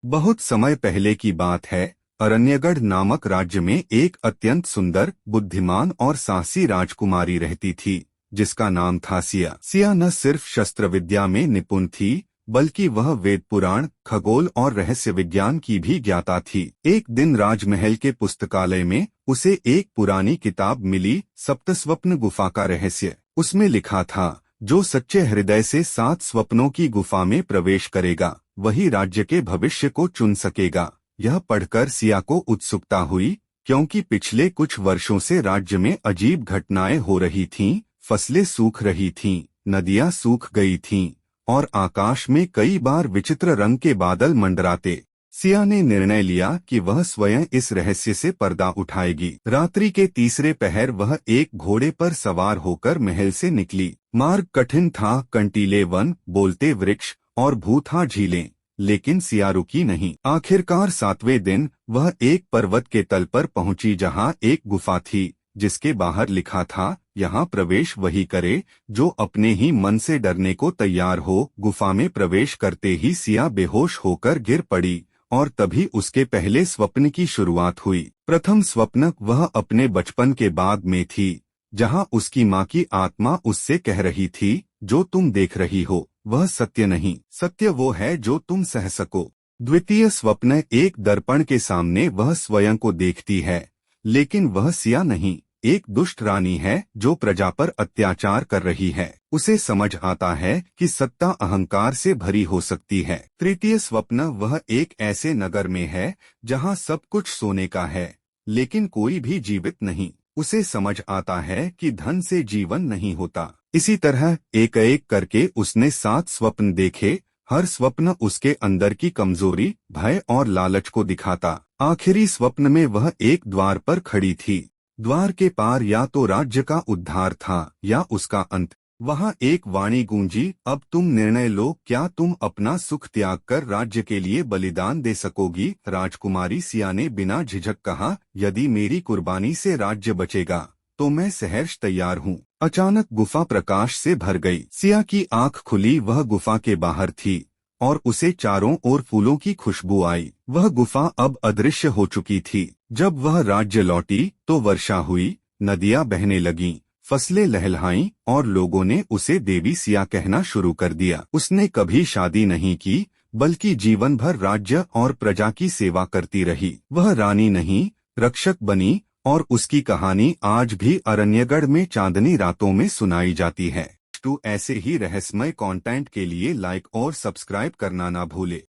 बहुत समय पहले की बात है। अरण्यगढ़ नामक राज्य में एक अत्यंत सुंदर, बुद्धिमान और साहसी राजकुमारी रहती थी, जिसका नाम था सिया। सिया न सिर्फ शस्त्र विद्या में निपुण थी, बल्कि वह वेद पुराण, खगोल और रहस्य विज्ञान की भी ज्ञाता थी। एक दिन राजमहल के पुस्तकालय में उसे एक पुरानी किताब मिली, सप्तस्वप्न गुफा का रहस्य। उसमें लिखा था, जो सच्चे हृदय से 7 स्वप्नों की गुफा में प्रवेश करेगा, वही राज्य के भविष्य को चुन सकेगा। यह पढ़कर सिया को उत्सुकता हुई, क्योंकि पिछले कुछ वर्षों से राज्य में अजीब घटनाएं हो रही थीं। फसलें सूख रही थीं, नदियां सूख गई थीं और आकाश में कई बार विचित्र रंग के बादल मंडराते। सिया ने निर्णय लिया कि वह स्वयं इस रहस्य से पर्दा उठाएगी। रात्रि के तीसरे पहर वह एक घोड़े पर सवार होकर महल से निकली। मार्ग कठिन था, कंटीले वन, बोलते वृक्ष और भूथा झीलें, लेकिन सिया रुकी नहीं। आखिरकार 7वें दिन वह एक पर्वत के तल पर पहुंची, जहां एक गुफा थी, जिसके बाहर लिखा था, यहाँ प्रवेश वही करे जो अपने ही मन से डरने को तैयार हो। गुफा में प्रवेश करते ही सिया बेहोश होकर गिर पड़ी और तभी उसके पहले स्वप्न की शुरुआत हुई। प्रथम स्वप्न वह अपने बचपन के बाग में थी, जहां उसकी माँ की आत्मा उससे कह रही थी, जो तुम देख रही हो वह सत्य नहीं, सत्य वो है जो तुम सह सको। द्वितीय स्वप्न एक दर्पण के सामने वह स्वयं को देखती है, लेकिन वह सिया नहीं, एक दुष्ट रानी है जो प्रजा पर अत्याचार कर रही है। उसे समझ आता है कि सत्ता अहंकार से भरी हो सकती है। तृतीय स्वप्न वह एक ऐसे नगर में है जहां सब कुछ सोने का है, लेकिन कोई भी जीवित नहीं। उसे समझ आता है कि धन से जीवन नहीं होता। इसी तरह एक एक करके उसने 7 स्वप्न देखे। हर स्वप्न उसके अंदर की कमजोरी, भय और लालच को दिखाता। आखिरी स्वप्न में वह एक द्वार पर खड़ी थी। द्वार के पार या तो राज्य का उद्धार था या उसका अंत। वहां एक वाणी गूंजी, अब तुम निर्णय लो, क्या तुम अपना सुख त्याग कर राज्य के लिए बलिदान दे सकोगी? राजकुमारी सिया ने बिना झिझक कहा, यदि मेरी कुर्बानी से राज्य बचेगा तो मैं सहर्ष तैयार हूँ। अचानक गुफा प्रकाश से भर गई। सिया की आंख खुली, वह गुफा के बाहर थी और उसे चारों ओर फूलों की खुशबू आई। वह गुफा अब अदृश्य हो चुकी थी। जब वह राज्य लौटी तो वर्षा हुई, नदियां बहने लगीं, फसलें लहलहाईं और लोगों ने उसे देवी सिया कहना शुरू कर दिया। उसने कभी शादी नहीं की, बल्कि जीवन भर राज्य और प्रजा की सेवा करती रही। वह रानी नहीं, रक्षक बनी और उसकी कहानी आज भी अरण्यगढ़ में चांदनी रातों में सुनाई जाती है। तो ऐसे ही रहस्यमय कंटेंट के लिए लाइक और सब्सक्राइब करना ना भूले।